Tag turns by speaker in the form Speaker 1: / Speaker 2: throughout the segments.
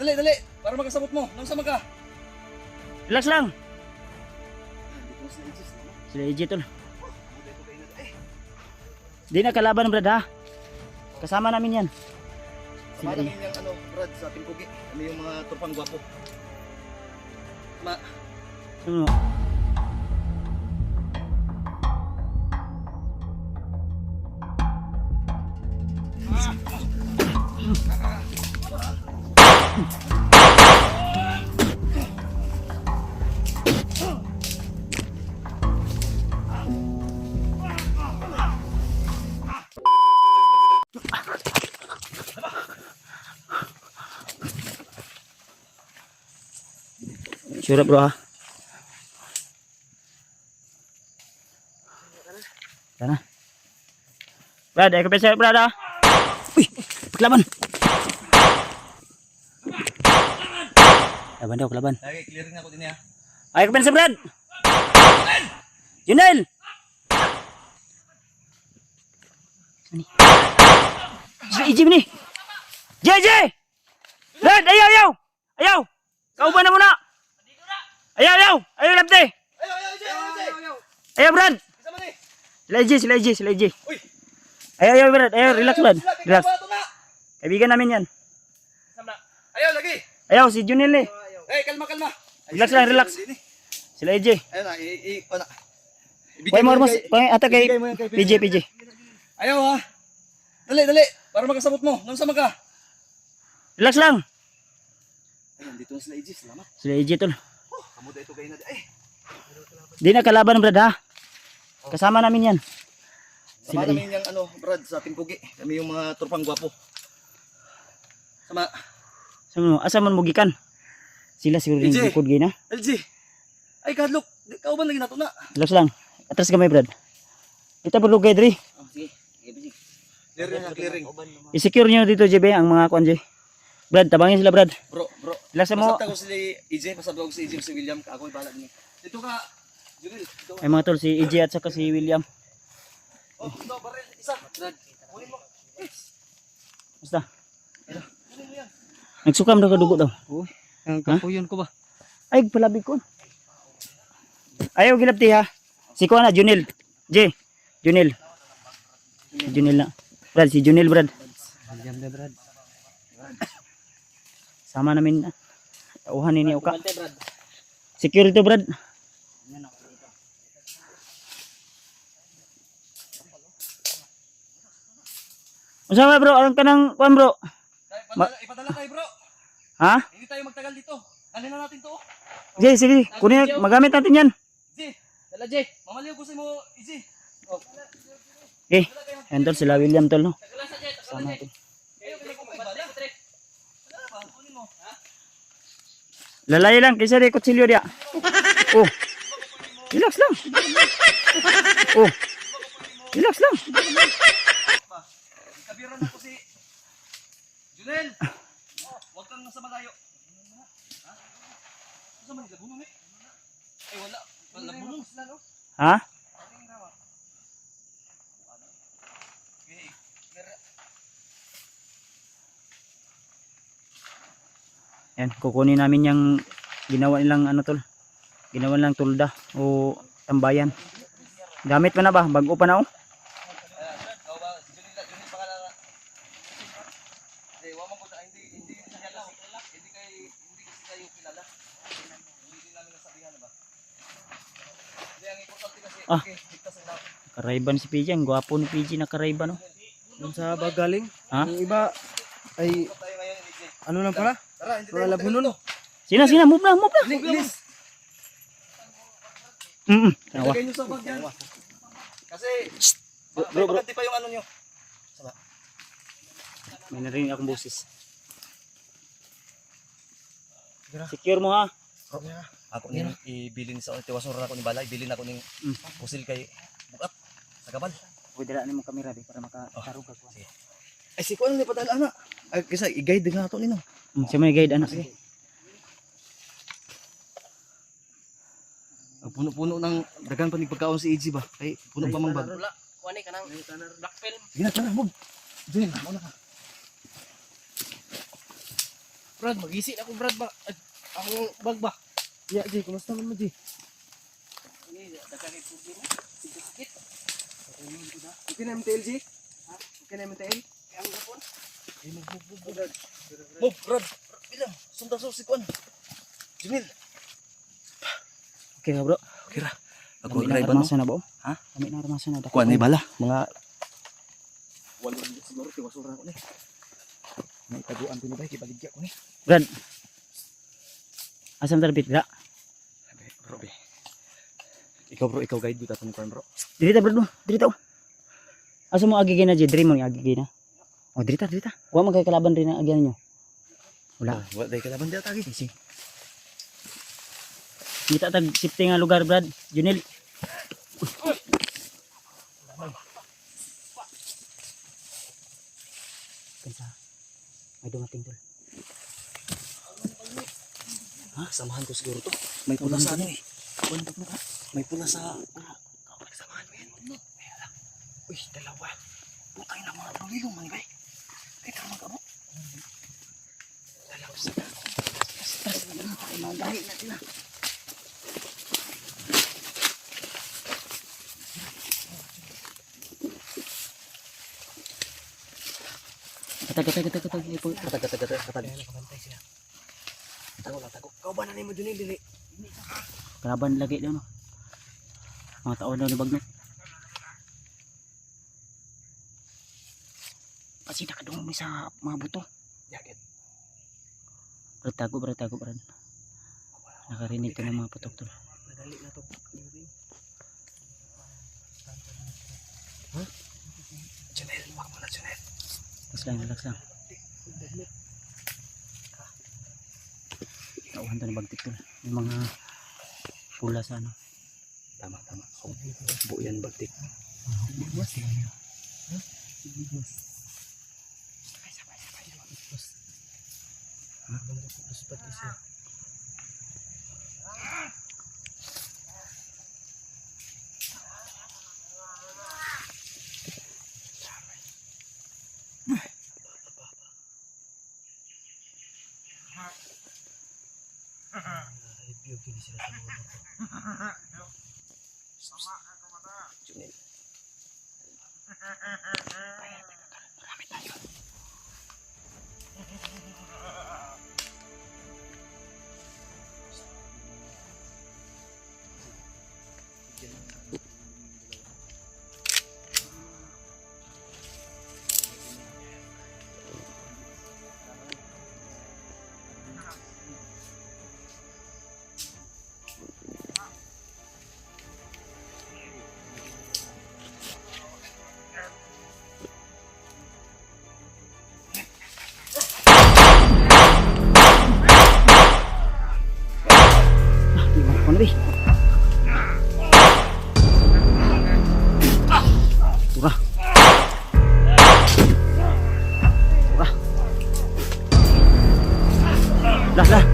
Speaker 1: dali, dali. Para makasabot mo. Nang sama ka.
Speaker 2: Relax lang.
Speaker 1: Dito sa edges.
Speaker 2: Sila AJ tol. Di na kalaban Brad ha. Kasama namin yan.
Speaker 1: Sama namin yung ano, Brad, sa ating pugi. Kami yung mga tropang gwapo.
Speaker 2: Ano? Sure bro ha. Tara. Brad, ay kapit Brad ha. Uy, laban. Laban daw, laban.
Speaker 1: Lagi, clearing ako din ya.
Speaker 2: Ay kapit Brad. Junel. Sini. Si Iji ni. JJ. Brad, ayaw, ayaw. Ayaw. Kau ba na muna? Ayaw, ayaw. Ayaw, labte. Ayaw, Brad. Sila AJ.
Speaker 1: Uy.
Speaker 2: Ayaw, Brad. Ayaw, relax, Brad. Relax. Kaibigan namin yan.
Speaker 1: Ayaw, lagi.
Speaker 2: Ayaw, si Junel eh.
Speaker 1: Kalma.
Speaker 2: Relax lang, relax. Sila AJ.
Speaker 1: Ayun na, ano.
Speaker 2: Kuya mo, ata kay PJ.
Speaker 1: Ayaw ha. Dali. Para makasabot mo. Nang sama ka.
Speaker 2: Relax lang.
Speaker 1: Ayun, dito na sila edges. Salamat.
Speaker 2: Sila AJ tol.
Speaker 1: Kamuda ito kayo na.
Speaker 2: Di na kalaban, Brad ha. Kasama namin yan.
Speaker 1: Sama namin yung ano, Brad, sa ating pugi. Kami yung mga tropang gwapo. Sama.
Speaker 2: Asa man mugikan? Sila siguro yung
Speaker 1: AJ.
Speaker 2: likod gina.
Speaker 1: LG. Ay, kadlok. Kauban lagi nato na.
Speaker 2: Relax lang. Atras kamay, Brad. Kita perlu kay Dre.
Speaker 1: Sige. Clearing.
Speaker 2: I-secure nyo dito, JB, ang mga kuan, J. Brad, tabangin sila, Brad.
Speaker 1: Bro.
Speaker 2: Relax mo.
Speaker 1: Pasabta ko si EJ. Pasabta ko si EJ si William. Ako ibala niya. Dito ka. Junil. Dito.
Speaker 2: Ay mga tol, si EJ at saka si William.
Speaker 1: Oh, ito, baril. Isa. Brad. Kunin mo.
Speaker 2: Basta.
Speaker 1: Kunin mo yan.
Speaker 2: Nagsukam daw kadugo daw.
Speaker 1: Ang kapuyon ko ba?
Speaker 2: Ay, palabig ko. Ayaw gilapti ha. Si kuan na, Junil. J. Junil. Si Junil na. Brad, si Junil, Brad.
Speaker 1: William na, Brad.
Speaker 2: Sama namin na. Tauhan ni Uka. Secure ito, Brad. Masama bro, alam ka ng kuan bro.
Speaker 1: Ipadala tayo, bro.
Speaker 2: Ha?
Speaker 1: Hindi tayo magtagal dito. Alin na natin to.
Speaker 2: Jay, sige. Kunin, magamit natin yan.
Speaker 1: J. Dala, J. Mamaliw ko sa mo, EJ. Oh.
Speaker 2: Okay. Yan tol, sila William tol, no? Sama natin. Lalay lang, kaysa rin kutsilyo dia. Oh. Relax lang. Oh. Relax lang.
Speaker 1: Kabiran ako si Junel. Huwag kang nasa malayo. Ha? Nasa Manila, bunong eh. Ay, wala. Wala bunong.
Speaker 2: Ha? Yan, kukunin namin yung ginawa nilang ano tol. Ginawa nilang tulda o tambayan. Gamit pa na ba? Bago pa na oh. Ah, karayban si PJ. Ang gwapo ni PJ na karayban oh.
Speaker 3: Doon sa bagaling.
Speaker 2: Ha?
Speaker 3: Yung iba ay ano lang pala? Para labunon.
Speaker 2: Sina, move na.
Speaker 1: Please.
Speaker 2: Tawa.
Speaker 1: Ilagay nyo sa bag yan. Kasi,
Speaker 2: Bro.
Speaker 1: maganda pa yung ano nyo.
Speaker 2: May narinig akong boses. Secure mo ha.
Speaker 1: Ako ning ibilin sa tiwasura ako ni Balay, ibilin ako ning pusil kay bukat sa gabal.
Speaker 2: Pwede ra nimo kamera di para makatarog ka.
Speaker 1: Ay si ko ano ni padala na. Ay kasi i-guide nga ato nino.
Speaker 2: Siya may guide anak. Sige.
Speaker 1: Puno-puno ng dagan pa ni pagkaon si EJ ba? Ay puno pa mang bag.
Speaker 3: Wala. Kuani ka nang black film.
Speaker 1: Sige na, tara, move. Diyan, muna ka.
Speaker 3: Brad, mag-isi na ako, Brad ba? Akong bag ba? Ya, G, kumusta man mo, G?
Speaker 1: Sakit.
Speaker 3: Okay na MTL, G? Ha? Okay na MTL?
Speaker 1: Kaya ang gapon.
Speaker 3: Ay, move.
Speaker 1: Move, Brad. Bilang, sunda sa sikuan. Junil.
Speaker 2: Okay ka bro.
Speaker 1: Okay ra.
Speaker 2: Kami na
Speaker 1: Mag-drive no?
Speaker 2: armasa na ba?
Speaker 1: Ha?
Speaker 2: Kami na armasa na.
Speaker 1: Kuan ni bala.
Speaker 2: Mga
Speaker 1: Walo siguro ti wasura ko ni. May taguan ko ni bay kibaligya ko ni.
Speaker 2: Brad. Asam terbit gra?
Speaker 1: Bro be. Ikaw bro, ikaw guide dito atong kuan bro.
Speaker 2: Dirita bro, dirita. Asa mo agigay na J, mo ni agigay na. Oh, dirita. Wa man kay kalaban rin ang agyan nyo. Wala.
Speaker 1: Wala day kalaban dito tagi.
Speaker 2: Sige. Kita tag safety nga lugar, Brad. Junil. Kansa. May dumating tol.
Speaker 1: Ha, samahan ko siguro to. May pula sa ano eh. May pula sa samahan mo yan. Uy, dalawa. Putay na mga lulilong man bay. Ay, tara mag-abot. Dalawa sa stress na lang. Ay, magahin natin na.
Speaker 2: Katag.
Speaker 1: Katag. Tago. Kau ba na ni mo dun dili?
Speaker 2: Kalaban lagi daw no. Mga tao daw ni Bagno. Kasi nakadungog mi sa mga buto.
Speaker 1: Yakit.
Speaker 2: Tago. Nakarinig ka ng mga putok tol.
Speaker 1: Nadali na to. Ha? Janel, wag mo na Janel.
Speaker 2: Relax lang. Tauhan to na bagtik tol. Yung mga pula sa ano.
Speaker 1: Tama. Bu yan bagtik. Junel.
Speaker 2: Di ba? Turah. Dah.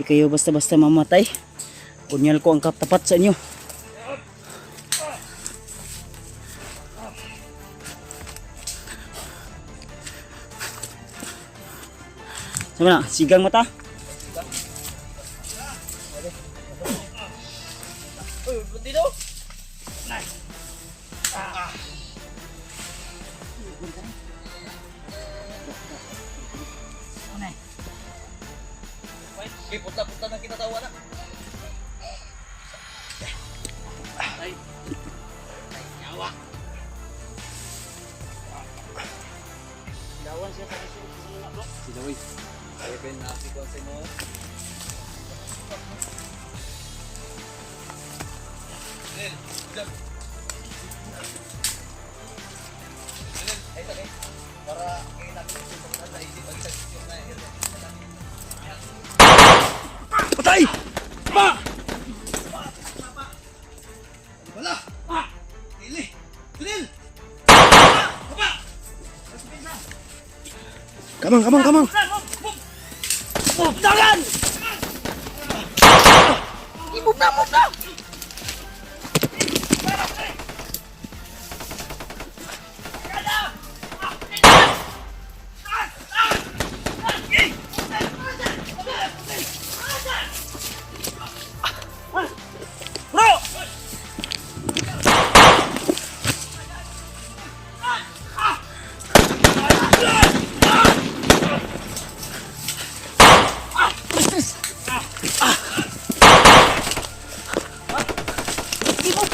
Speaker 2: Di kayo basta-basta mamatay. Kunyal ko ang katapat sa inyo. Sama na, sigang mata.
Speaker 1: Uy, bunti daw. Okay, punta na kita tawa na. Ay. Nyawa.
Speaker 2: Dawan siya sa mga bro.
Speaker 1: Sinawi. Ay, Ben, nakikita sa mo. Nel, jump. Nel, ay sakay. Para kayo natin yung pagkakala, hindi pag-isag yung na.
Speaker 2: Patay!
Speaker 3: Come on, come on.
Speaker 2: Move, dagan! Move na, move na! Bro!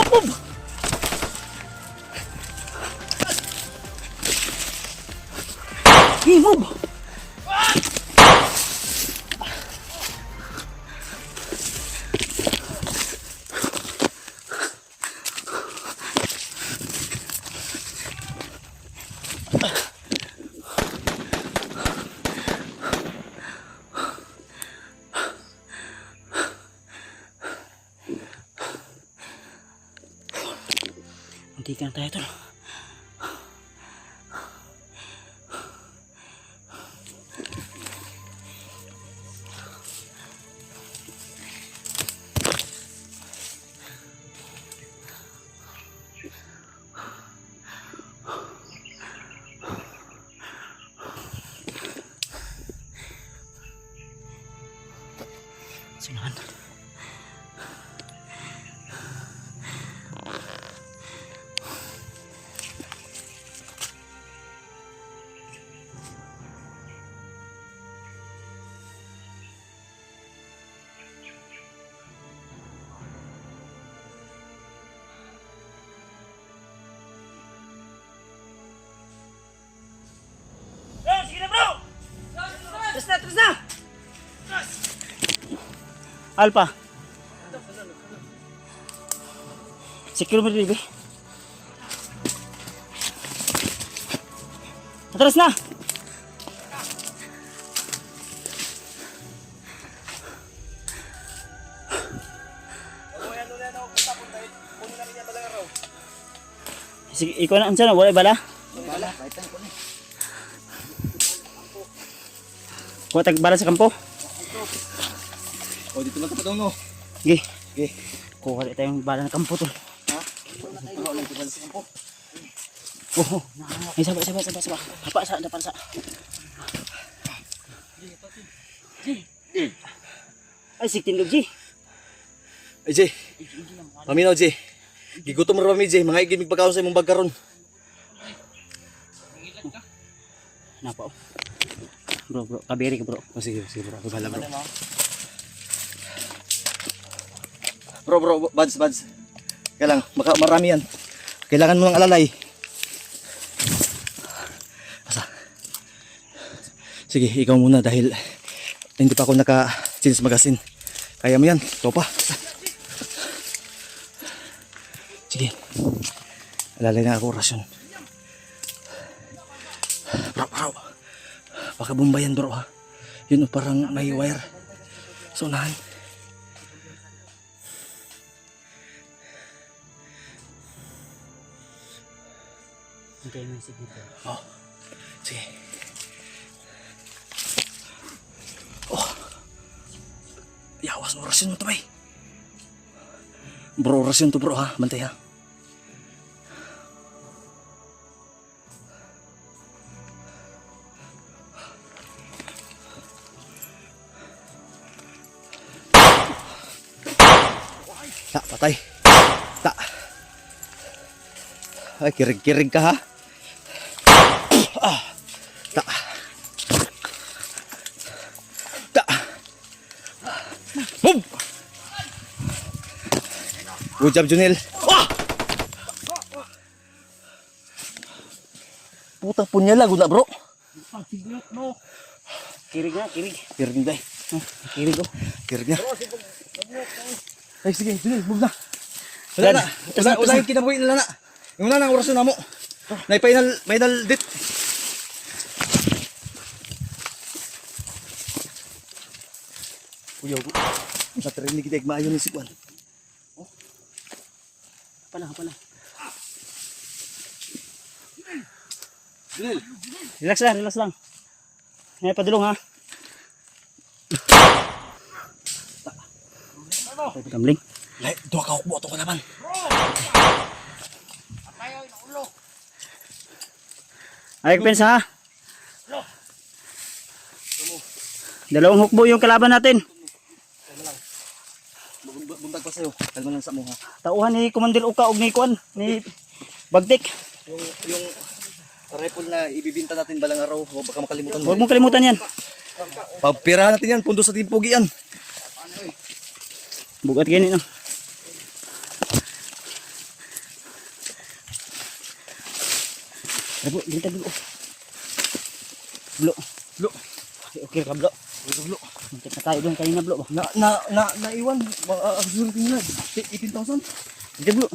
Speaker 2: Move! Hey, move! Hindi ka na tayo tol. Sinahan. Terus na! Alpha. Secure mo rin, atras na! Sige, ikaw na, ansa na, wala bala?
Speaker 1: Bala, kaitan ko ni.
Speaker 2: Kuha tag bala sa kampo.
Speaker 1: O, dito lang kapatong no.
Speaker 2: Sige,
Speaker 1: Okay.
Speaker 2: kuha rin tayong bala ng kampo tol.
Speaker 1: Ha? Wala lang tibal sa kampo.
Speaker 2: Oh, ay saba. Apa sa depan sa. Ay si tindog ji.
Speaker 1: Ay, Jay. Paminaw, Jay. Gigutom rin kami, Jay. Mga igimig pagkaon sa imong bag karon.
Speaker 2: Napa oh. Bro, kabiri ka bro.
Speaker 1: Oh, sige, bro. Ako bahala, bro. Bro, buds. Kaya lang, marami yan. Kailangan mo ng alalay. Asa? Sige, ikaw muna dahil hindi pa ako naka-change magazine. Kaya mo yan, ikaw pa. Sige. Alalay na ako, rasyon. Bro. Baka bumbayan, bro, ha. Yun, parang may wire. So, unahan.
Speaker 2: Hintayin mo yung signature.
Speaker 1: Oh, sige. Oh. Yawas mo, rasyon mo to, bay. Bro, rasyon to, bro, ha. Bantay, ha. Tak, patay. Tak. Ay, kirig-kirig ka, ha. Tak. Tak. Move! Good job, Junel. Putang punya lagu na, bro.
Speaker 2: Kirig na.
Speaker 1: Kirig na,
Speaker 2: Kirig oh.
Speaker 1: kirig na. Ay, sige, Junel, move na. Wala na. Wala yung kinabuhi nila na. Yung na ng orasyon na mo. Na final date. Uyaw ko. Natrinig kita maayon ni si Juan.
Speaker 2: Pala.
Speaker 1: Junel.
Speaker 2: Relax lang. Ngayon padulong ha. Kamling.
Speaker 1: Lai, duha ka hukbo ato kalaban.
Speaker 2: Ay, pensa ha. Dalawang hukbo yung kalaban natin.
Speaker 1: Buntag pa sa'yo. Kalma lang sa mo ha.
Speaker 2: Tauhan ni Commander Uka og ni Kuan ni Bagtik.
Speaker 1: Yung rifle na ibibinta natin balang araw, baka makalimutan mo.
Speaker 2: Huwag mong kalimutan yan.
Speaker 1: Pagpirahan natin yan, pundo sa timpugi yan.
Speaker 2: Bugat gini no. Bro, dito bro. Bro.
Speaker 1: Blo,
Speaker 2: Okay ka bro.
Speaker 1: blo.
Speaker 2: Muntik na tayo doon kanina bro.
Speaker 1: Naiwan, sulit nila. 18,000.
Speaker 2: Dito bro.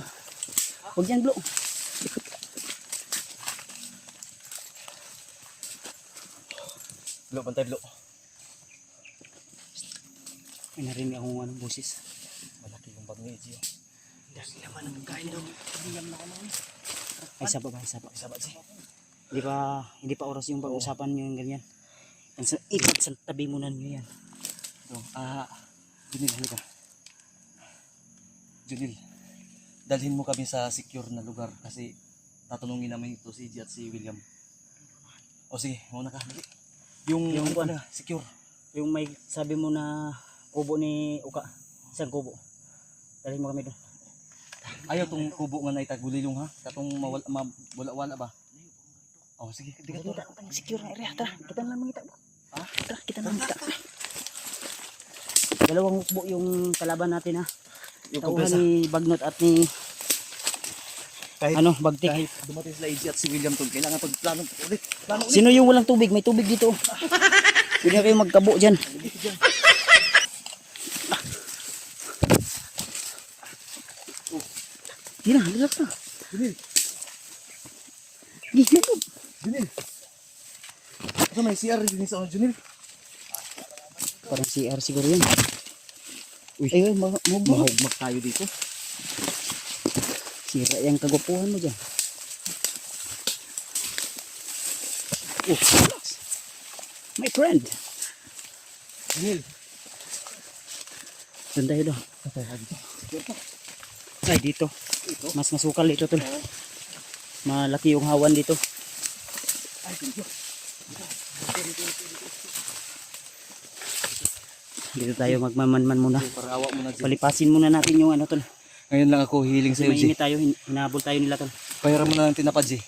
Speaker 2: Huwag yan bro.
Speaker 1: Blo, pantay blo.
Speaker 2: May narinig akong anong boses.
Speaker 1: Malaki yung bag ni Eji.
Speaker 2: Dahil naman ang kain daw. Ay saba ba? Saba.
Speaker 1: Sabat si.
Speaker 2: Hindi pa oras yung pag-usapan nyo yung ganyan. Ipag sa tabi mo na nyo yan.
Speaker 1: Junil, halika. Junil, dalhin mo kami sa secure na lugar kasi tatanungin namin ito si Eji at si William. O sige, mauna ka. Dali. Yung
Speaker 2: ano?
Speaker 1: secure.
Speaker 2: Yung may sabi mo na kubo ni Uka. Isang kubo. Dalhin mo kami doon.
Speaker 1: Ayaw tong kubo nga na itagulilong ha. Katong mawala ba? Oh, sige, di ka to.
Speaker 2: Secure na area. Tara, kita na lang mangita. Ah, tara, kita na lang mangita. Dalawang hukbo yung kalaban natin ha.
Speaker 1: Yung
Speaker 2: Tauhan
Speaker 1: kumpresa.
Speaker 2: ni Bagnot at ni
Speaker 1: Kahit,
Speaker 2: Bagtik.
Speaker 1: kahit dumating sila Eji at si William tol, kailangan pagplano ulit. Plano ulit.
Speaker 2: Sino yung walang tubig? May tubig dito. Pwede na kayo magkabo dyan. Hindi na, halilap na.
Speaker 1: Junil,
Speaker 2: Hindi na.
Speaker 1: Junil. Ito may CR din sa Junil.
Speaker 2: Parang CR siguro yan. Uy, ay, mahugbo.
Speaker 1: Mahugmak tayo dito.
Speaker 2: Sira yung kagupuhan mo dyan. My friend.
Speaker 1: Junil.
Speaker 2: Doon tayo doon. Ay, dito. Mas masukal dito tol. Malaki yung hawan dito. Dito tayo magmamanman muna.
Speaker 1: Para awa mo na Junil.
Speaker 2: Palipasin muna natin yung ano tol.
Speaker 1: Ngayon lang ako hiling sa iyo, Ji.
Speaker 2: Mainit tayo, hinabol tayo nila tol.
Speaker 1: Pahiram mo na ng tinapad, Ji.